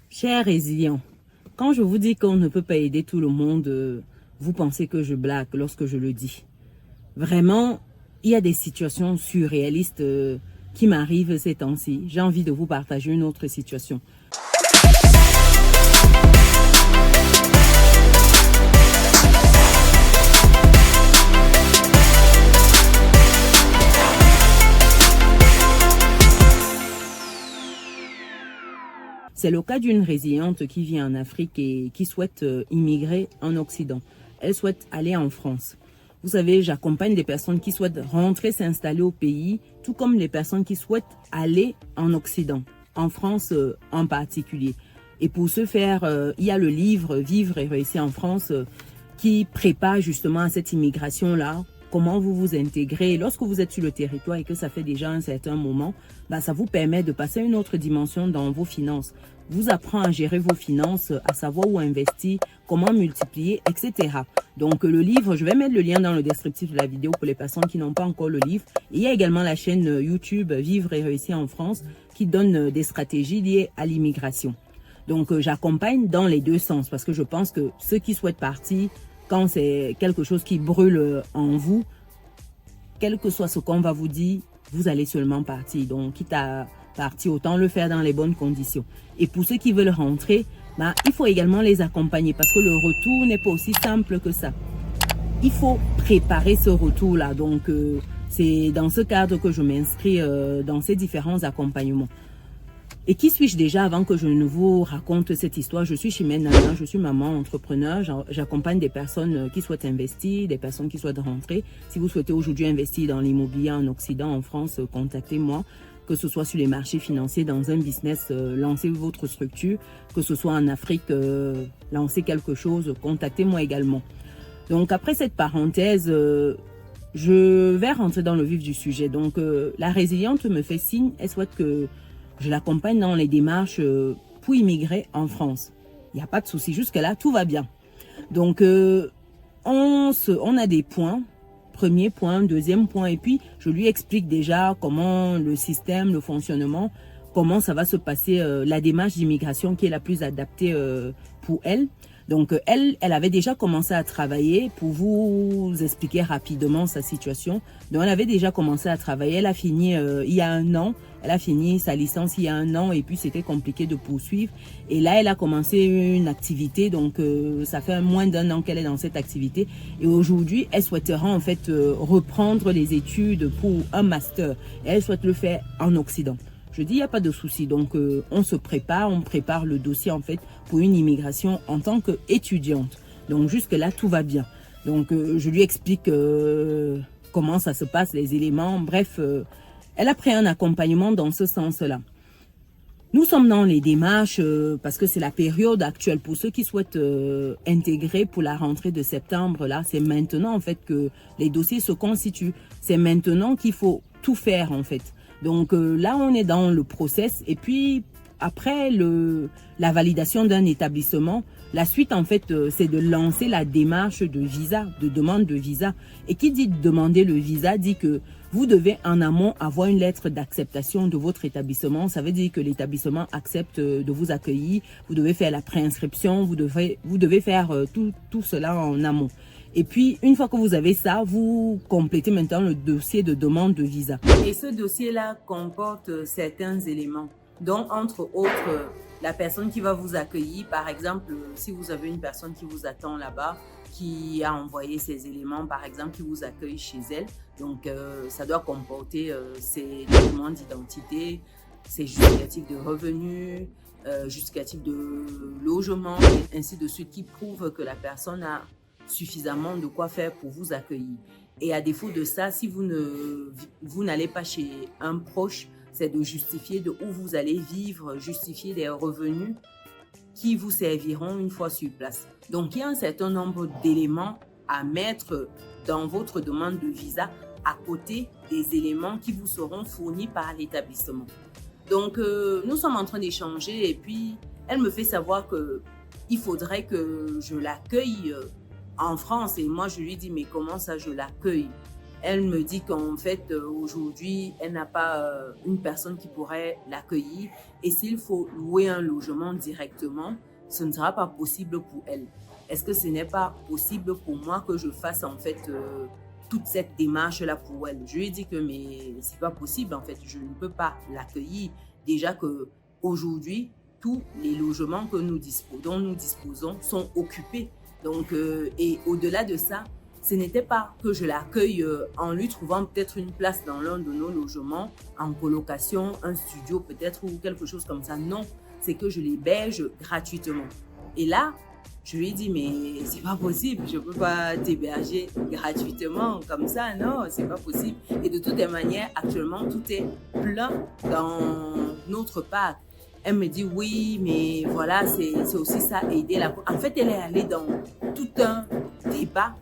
Chers résilients, quand je vous dis qu'on ne peut pas aider tout le monde, vous pensez que je blague lorsque je le dis. Vraiment, il y a des situations surréalistes qui m'arrivent ces temps-ci. J'ai envie de vous partager une autre situation. C'est le cas d'une résiliente qui vit en Afrique et qui souhaite immigrer en Occident. Elle souhaite aller en France. Vous savez, j'accompagne des personnes qui souhaitent rentrer s'installer au pays, tout comme les personnes qui souhaitent aller en Occident, en France en particulier. Et pour ce faire, il y a le livre « Vivre et réussir en France » qui prépare justement à cette immigration-là. Comment vous vous intégrez lorsque vous êtes sur le territoire et que ça fait déjà un certain moment, ça vous permet de passer à une autre dimension dans vos finances. Vous apprend à gérer vos finances, à savoir où investir, comment multiplier, etc. Donc le livre, je vais mettre le lien dans le descriptif de la vidéo pour les personnes qui n'ont pas encore le livre. Et il y a également la chaîne YouTube Vivre et réussir en France qui donne des stratégies liées à l'immigration. Donc j'accompagne dans les deux sens parce que je pense que ceux qui souhaitent partir, quand c'est quelque chose qui brûle en vous, quel que soit ce qu'on va vous dire, vous allez seulement partir. Donc, quitte à partir, autant le faire dans les bonnes conditions. Et pour ceux qui veulent rentrer, il faut également les accompagner parce que le retour n'est pas aussi simple que ça. Il faut préparer ce retour-là. Donc, c'est dans ce cadre que je m'inscris dans ces différents accompagnements. Et qui suis-je déjà avant que je ne vous raconte cette histoire? Je suis Chimène Nana, je suis maman entrepreneur, j'accompagne des personnes qui souhaitent investir, des personnes qui souhaitent rentrer. Si vous souhaitez aujourd'hui investir dans l'immobilier en Occident, en France, contactez-moi. Que ce soit sur les marchés financiers, dans un business, lancez votre structure. Que ce soit en Afrique, lancez quelque chose, contactez-moi également. Donc après cette parenthèse, je vais rentrer dans le vif du sujet. Donc la résiliente me fait signe, elle souhaite que je l'accompagne dans les démarches pour immigrer en France. Il n'y a pas de souci. Jusque-là, tout va bien. Donc, on a des points. Premier point, deuxième point. Et puis, je lui explique déjà comment le système, le fonctionnement, comment ça va se passer, la démarche d'immigration qui est la plus adaptée pour elle. Donc, elle avait déjà commencé à travailler. Pour vous expliquer rapidement sa situation. Donc, elle avait déjà commencé à travailler. Elle a fini il y a 1 an. Elle a fini sa licence il y a 1 an et puis c'était compliqué de poursuivre. Et là, elle a commencé une activité. Donc, ça fait moins d'1 an qu'elle est dans cette activité. Et aujourd'hui, elle souhaitera en fait reprendre les études pour un master. Et elle souhaite le faire en Occident. Je dis, il n'y a pas de souci. Donc, on se prépare, on prépare le dossier en fait pour une immigration en tant qu'étudiante. Donc, jusque-là, tout va bien. Donc, je lui explique comment ça se passe, les éléments. Bref, elle a pris un accompagnement dans ce sens-là. Nous sommes dans les démarches parce que c'est la période actuelle pour ceux qui souhaitent intégrer pour la rentrée de septembre. Là, c'est maintenant en fait que les dossiers se constituent. C'est maintenant qu'il faut tout faire en fait. Donc là, on est dans le process et puis après la validation d'un établissement, la suite en fait, c'est de lancer la démarche de visa, de demande de visa. Et qui dit demander le visa dit que vous devez en amont avoir une lettre d'acceptation de votre établissement. Ça veut dire que l'établissement accepte de vous accueillir. Vous devez faire la préinscription, vous devez faire tout cela en amont. Et puis, une fois que vous avez ça, vous complétez maintenant le dossier de demande de visa. Et ce dossier-là comporte certains éléments, dont entre autres, la personne qui va vous accueillir. Par exemple, si vous avez une personne qui vous attend là-bas, qui a envoyé ces éléments, par exemple, qui vous accueille chez elle. Donc, ça doit comporter ses documents d'identité, ses justificatifs de revenus, justificatifs de logement, et ainsi de suite, qui prouvent que la personne a suffisamment de quoi faire pour vous accueillir. Et à défaut de ça, si vous n'allez pas chez un proche, c'est de justifier de où vous allez vivre, justifier des revenus qui vous serviront une fois sur place. Donc, il y a un certain nombre d'éléments à mettre dans votre demande de visa à côté des éléments qui vous seront fournis par l'établissement. Donc, nous sommes en train d'échanger et puis elle me fait savoir qu'il faudrait que je l'accueille en France. Et moi, je lui dis, mais comment ça, je l'accueille? Elle me dit qu'en fait, aujourd'hui, elle n'a pas une personne qui pourrait l'accueillir. Et s'il faut louer un logement directement, ce ne sera pas possible pour elle. Est-ce que ce n'est pas possible pour moi que je fasse en fait toute cette démarche-là pour elle? Je lui ai dit que mais c'est pas possible en fait, je ne peux pas l'accueillir. Déjà que aujourd'hui, tous les logements que dont nous disposons sont occupés. Donc, et au-delà de ça, ce n'était pas que je l'accueille en lui trouvant peut-être une place dans l'un de nos logements, en colocation, un studio peut-être ou quelque chose comme ça. Non, c'est que je l'héberge gratuitement. Et là, je lui ai dit, mais c'est pas possible, je peux pas t'héberger gratuitement comme ça, non, c'est pas possible. Et de toutes les manières, actuellement, tout est plein dans notre parc. Elle me dit, oui, mais voilà, c'est aussi ça, aider la... En fait, elle est allée dans tout un débat,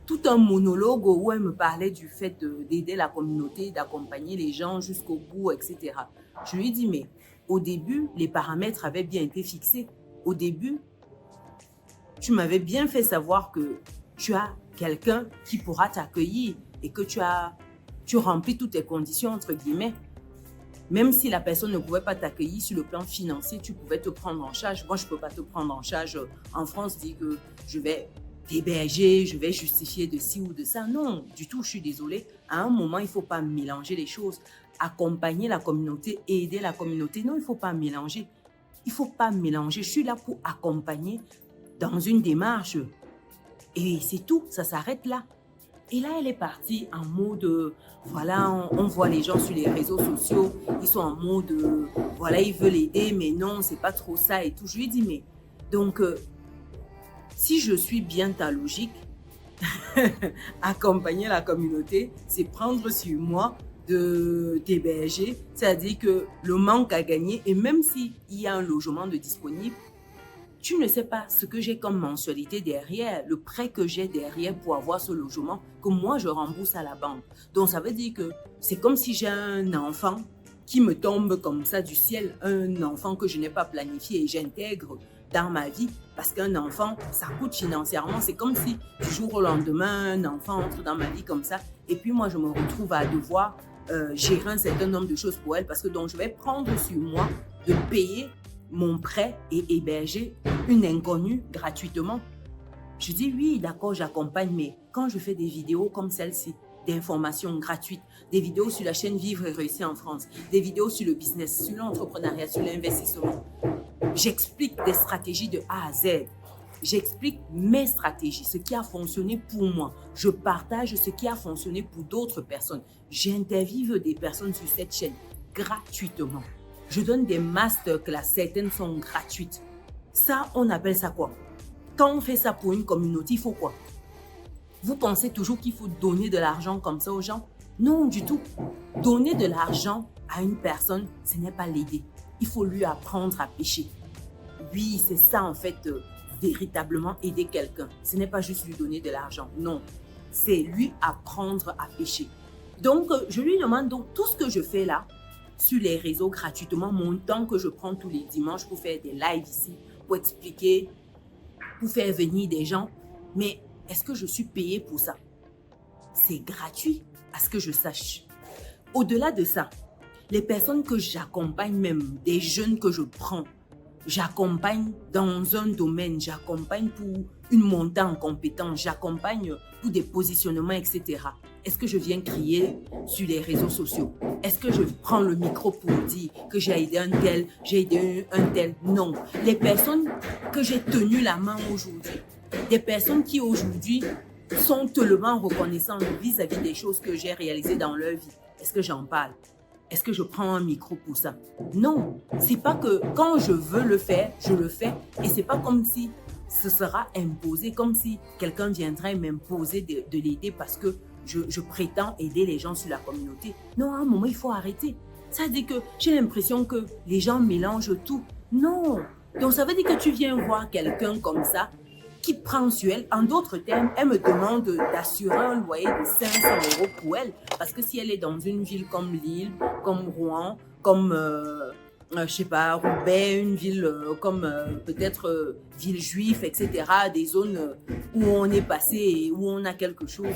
tout un monologue où elle me parlait du fait d'aider la communauté, d'accompagner les gens jusqu'au bout, etc. Je lui ai dit, mais au début, les paramètres avaient bien été fixés. Au début, tu m'avais bien fait savoir que tu as quelqu'un qui pourra t'accueillir et que tu remplis toutes tes conditions, entre guillemets. Même si la personne ne pouvait pas t'accueillir sur le plan financier, tu pouvais te prendre en charge. Moi, je ne peux pas te prendre en charge. En France, dit que je vais t'héberger, je vais justifier de ci ou de ça. Non, du tout, je suis désolée. À un moment, il ne faut pas mélanger les choses. Accompagner la communauté, aider la communauté. Non, il ne faut pas mélanger. Il ne faut pas mélanger. Je suis là pour accompagner dans une démarche. Et c'est tout, ça s'arrête là. Et là, elle est partie en mode, voilà, on voit les gens sur les réseaux sociaux, ils sont en mode, voilà, ils veulent aider, mais non, c'est pas trop ça et tout. Je lui ai dit, mais donc, si je suis bien ta logique, accompagner la communauté, c'est prendre sur moi de t'héberger, c'est-à-dire que le manque à gagner, et même s'il y a un logement de disponible, tu ne sais pas ce que j'ai comme mensualité derrière, le prêt que j'ai derrière pour avoir ce logement que moi je rembourse à la banque. Donc ça veut dire que c'est comme si j'ai un enfant qui me tombe comme ça du ciel, un enfant que je n'ai pas planifié et j'intègre dans ma vie parce qu'un enfant, ça coûte financièrement. C'est comme si du jour au lendemain, un enfant entre dans ma vie comme ça et puis moi je me retrouve à devoir gérer un certain nombre de choses pour elle parce que donc je vais prendre sur moi de payer mon prêt et héberger une inconnue gratuitement. Je dis oui, d'accord, j'accompagne, mais quand je fais des vidéos comme celle-ci, d'informations gratuites, des vidéos sur la chaîne Vivre et Réussir en France, des vidéos sur le business, sur l'entrepreneuriat, sur l'investissement, j'explique des stratégies de A à Z. J'explique mes stratégies, ce qui a fonctionné pour moi. Je partage ce qui a fonctionné pour d'autres personnes. J'interviewe des personnes sur cette chaîne gratuitement. Je donne des masterclass, certaines sont gratuites. Ça, on appelle ça quoi? Quand on fait ça pour une communauté, il faut quoi? Vous pensez toujours qu'il faut donner de l'argent comme ça aux gens? Non, du tout. Donner de l'argent à une personne, ce n'est pas l'aider. Il faut lui apprendre à pêcher. Oui, c'est ça en fait, véritablement aider quelqu'un. Ce n'est pas juste lui donner de l'argent, non. C'est lui apprendre à pêcher. Donc, je lui demande donc tout ce que je fais là, sur les réseaux gratuitement, mon temps que je prends tous les dimanches pour faire des lives ici, pour expliquer, pour faire venir des gens. Mais est-ce que je suis payée pour ça? C'est gratuit, à ce que je sache. Au-delà de ça, les personnes que j'accompagne même, des jeunes que je prends, j'accompagne dans un domaine, j'accompagne pour une montée en compétence, j'accompagne pour des positionnements, etc. Est-ce que je viens crier sur les réseaux sociaux? Est-ce que je prends le micro pour dire que j'ai aidé un tel, j'ai aidé un tel? Non. Les personnes que j'ai tenu la main aujourd'hui, des personnes qui aujourd'hui sont tellement reconnaissantes vis-à-vis des choses que j'ai réalisées dans leur vie, est-ce que j'en parle? Est-ce que je prends un micro pour ça? Non, c'est pas que quand je veux le faire, je le fais. Et c'est pas comme si ce sera imposé, comme si quelqu'un viendrait m'imposer de l'aider parce que je prétends aider les gens sur la communauté. Non, à un moment, il faut arrêter. Ça veut dire que j'ai l'impression que les gens mélangent tout. Non. Donc, ça veut dire que tu viens voir quelqu'un comme ça qui prend sur elle. En d'autres termes, elle me demande d'assurer un loyer de 500 € pour elle. Parce que si elle est dans une ville comme Lille, comme Rouen, comme je sais pas, Roubaix, une ville comme peut-être ville juive, etc., des zones où on est passé et où on a quelque chose,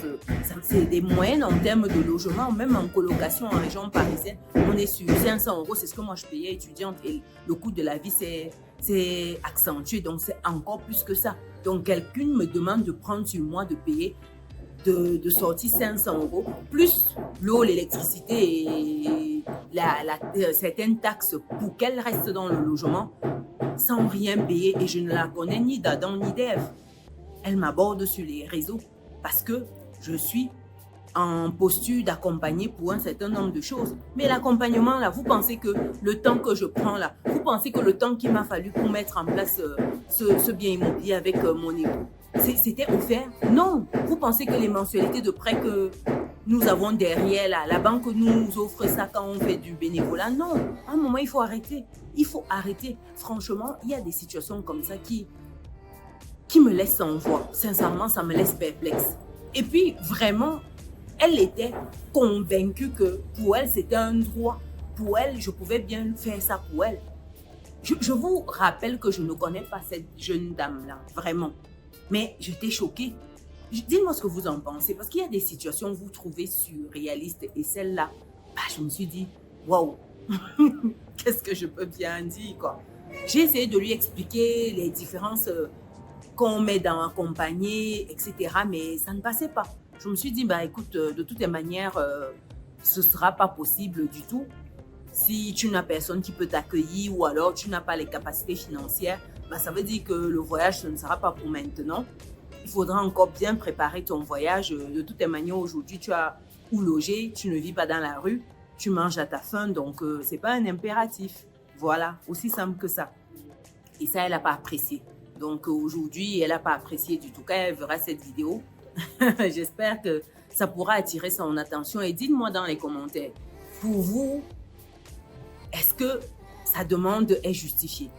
c'est des moyennes en termes de logement, même en colocation en région parisienne, on est sur 500 euros, c'est ce que moi je payais étudiante et le coût de la vie c'est accentué, donc c'est encore plus que ça. Donc quelqu'un me demande de prendre sur moi de payer de sortir 500 euros, plus l'eau, l'électricité et certaines taxes pour qu'elle reste dans le logement sans rien payer. Et je ne la connais ni d'Adam ni d'Ève. Elle m'aborde sur les réseaux parce que je suis en posture d'accompagner pour un certain nombre de choses. Mais l'accompagnement, là, vous pensez que le temps que je prends là, vous pensez que le temps qu'il m'a fallu pour mettre en place ce bien immobilier avec mon époux, c'était offert? Non. Vous pensez que les mensualités de prêt que nous avons derrière là, la banque nous offre ça quand on fait du bénévolat? Non. À un moment, il faut arrêter. Il faut arrêter. Franchement, il y a des situations comme ça qui me laissent sans voix. Sincèrement, ça me laisse perplexe. Et puis, vraiment, elle était convaincue que pour elle, c'était un droit. Pour elle, je pouvais bien faire ça pour elle. Je vous rappelle que je ne connais pas cette jeune dame-là, vraiment. Mais j'étais choquée. Dites-moi ce que vous en pensez, parce qu'il y a des situations que vous trouvez surréalistes et celle-là, bah, je me suis dit, waouh, qu'est-ce que je peux bien dire, quoi. J'ai essayé de lui expliquer les différences qu'on met dans accompagner, etc., mais ça ne passait pas. Je me suis dit, bah écoute, de toutes les manières, ce ne sera pas possible du tout. Si tu n'as personne qui peut t'accueillir ou alors tu n'as pas les capacités financières, bah, ça veut dire que le voyage, ce ne sera pas pour maintenant. Il faudra encore bien préparer ton voyage. De toutes les manières, aujourd'hui, tu as où loger, tu ne vis pas dans la rue, tu manges à ta faim, donc ce n'est pas un impératif. Voilà, aussi simple que ça. Et ça, elle n'a pas apprécié. Donc aujourd'hui, elle n'a pas apprécié du tout. Quand elle verra cette vidéo, j'espère que ça pourra attirer son attention. Et dites-moi dans les commentaires, pour vous, est-ce que sa demande est justifiée?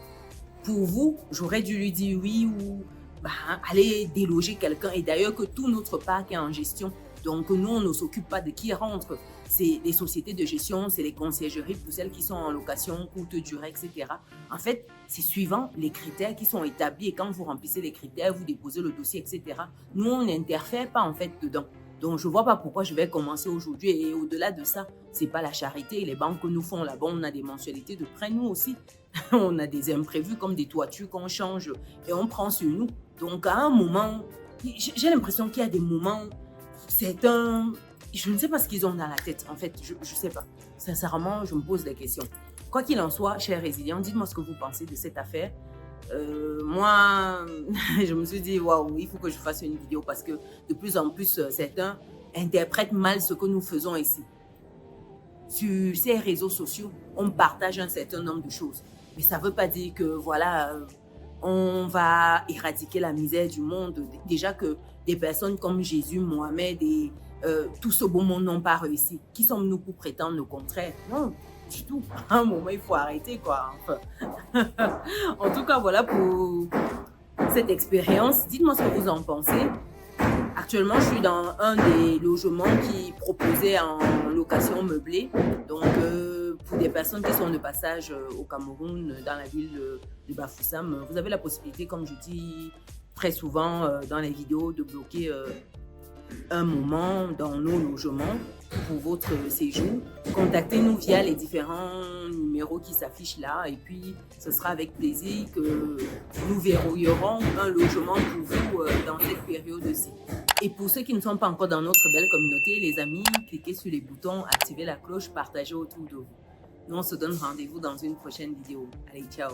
Pour vous, j'aurais dû lui dire oui ou bah, aller déloger quelqu'un. Et d'ailleurs que tout notre parc est en gestion. Donc nous, on ne s'occupe pas de qui rentre. C'est les sociétés de gestion, c'est les conciergeries pour celles qui sont en location, courte durée, etc. En fait, c'est suivant les critères qui sont établis. Et quand vous remplissez les critères, vous déposez le dossier, etc. Nous, on n'interfère pas en fait dedans. Donc, je ne vois pas pourquoi je vais commencer aujourd'hui. Et au-delà de ça, ce n'est pas la charité. Les banques nous font là-bas, on a des mensualités de prêt, nous aussi. On a des imprévus comme des toitures qu'on change et on prend sur nous. Donc, à un moment, j'ai l'impression qu'il y a des moments, c'est un... Je ne sais pas ce qu'ils ont dans la tête, en fait, je ne sais pas. Sincèrement, je me pose des questions. Quoi qu'il en soit, chers résilients, dites-moi ce que vous pensez de cette affaire. Moi, je me suis dit, waouh, il faut que je fasse une vidéo parce que de plus en plus, certains interprètent mal ce que nous faisons ici. Sur ces réseaux sociaux, on partage un certain nombre de choses. Mais ça ne veut pas dire que, voilà, on va éradiquer la misère du monde. Déjà que des personnes comme Jésus, Mohamed et tout ce beau monde n'ont pas réussi. Qui sommes-nous pour prétendre le contraire? Non, du tout. À un moment, il faut arrêter, quoi. Enfin. En tout cas, voilà pour cette expérience. Dites-moi ce que vous en pensez. Actuellement, je suis dans un des logements qui proposait en location meublée. Donc, pour des personnes qui sont de passage au Cameroun, dans la ville de Bafoussam, vous avez la possibilité, comme je dis très souvent dans les vidéos, de bloquer un moment dans nos logements pour votre séjour. Contactez-nous via les différents numéros qui s'affichent là et puis ce sera avec plaisir que nous verrouillerons un logement pour vous dans cette période-ci. Et pour ceux qui ne sont pas encore dans notre belle communauté, les amis, cliquez sur les boutons, activez la cloche, partagez autour de vous. Nous, on se donne rendez-vous dans une prochaine vidéo. Allez, ciao!